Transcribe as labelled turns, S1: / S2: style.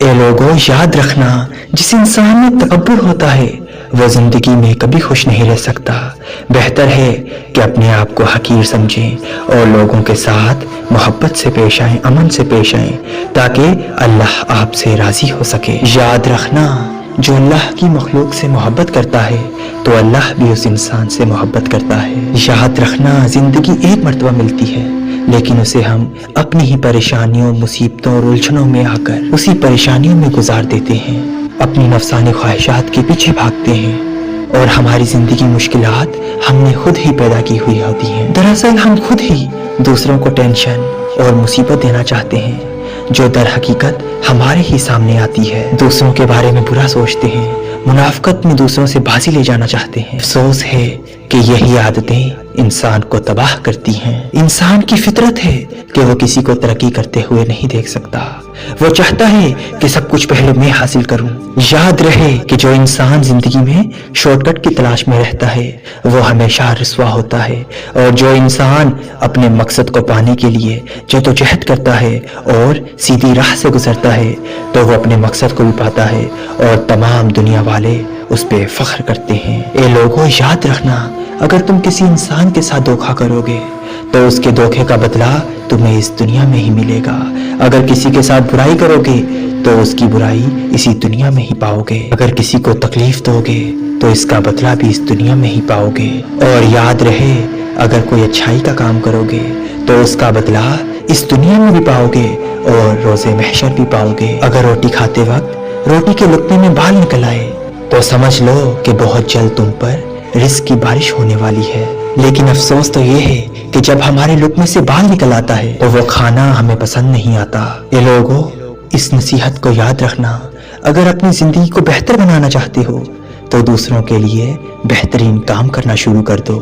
S1: اے لوگوں، یاد رکھنا، جس انسان میں تکبر ہوتا ہے وہ زندگی میں کبھی خوش نہیں رہ سکتا۔ بہتر ہے کہ اپنے آپ کو حقیر سمجھیں اور لوگوں کے ساتھ محبت سے پیش آئیں، امن سے پیش آئیں، تاکہ اللہ آپ سے راضی ہو سکے۔ یاد رکھنا، جو اللہ کی مخلوق سے محبت کرتا ہے تو اللہ بھی اس انسان سے محبت کرتا ہے۔ یاد رکھنا، زندگی ایک مرتبہ ملتی ہے، لیکن اسے ہم اپنی ہی پریشانیوں، مصیبتوں اور الجھنوں میں آ کر اسی پریشانیوں میں گزار دیتے ہیں، اپنی نفسانی خواہشات کے پیچھے بھاگتے ہیں، اور ہماری زندگی مشکلات ہم نے خود ہی پیدا کی ہوئی ہوتی ہیں۔ دراصل ہم خود ہی دوسروں کو ٹینشن اور مصیبت دینا چاہتے ہیں، جو در حقیقت ہمارے ہی سامنے آتی ہے۔ دوسروں کے بارے میں برا سوچتے ہیں، منافقت میں دوسروں سے بازی لے جانا چاہتے ہیں۔ افسوس ہے کہ یہی عادتیں انسان کو تباہ کرتی ہیں۔ انسان کی فطرت ہے کہ وہ کسی کو ترقی کرتے ہوئے نہیں دیکھ سکتا، وہ چاہتا ہے کہ سب کچھ پہلے میں حاصل کروں۔ یاد رہے کہ جو انسان زندگی میں شارٹ کٹ کی تلاش میں رہتا ہے وہ ہمیشہ رسوا ہوتا ہے، اور جو انسان اپنے مقصد کو پانے کے لیے جدوجہد کرتا ہے اور سیدھی راہ سے گزرتا ہے تو وہ اپنے مقصد کو بھی پاتا ہے، اور تمام دنیا والے اس پہ فخر کرتے ہیں۔ اے لوگوں، یاد رکھنا، اگر تم کسی انسان کے ساتھ دھوکا کرو گے تو اس کے دھوکے کا بدلہ تمہیں اس دنیا میں ہی ملے گا۔ اگر کسی کے ساتھ برائی کرو گے تو اس کی برائی اسی دنیا میں ہی پاؤ گے۔ اگر کسی کو تکلیف دو گے تو اس کا بدلہ بھی اس دنیا میں ہی پاؤ گے۔ اور یاد رہے، اگر کوئی اچھائی کا کام کرو گے تو اس کا بدلہ اس دنیا میں بھی پاؤ گے اور روز محشر بھی پاؤ گے۔ اگر روٹی کھاتے وقت روٹی کے لقمے میں بال نکل آئے تو سمجھ لو کہ بہت جلد تم پر رزق کی بارش ہونے والی ہے۔ لیکن افسوس تو یہ ہے کہ جب ہمارے لقمے سے بال نکل آتا ہے تو وہ کھانا ہمیں پسند نہیں آتا۔ یہ لوگوں، اس نصیحت کو یاد رکھنا، اگر اپنی زندگی کو بہتر بنانا چاہتے ہو تو دوسروں کے لیے بہترین کام کرنا شروع کر دو۔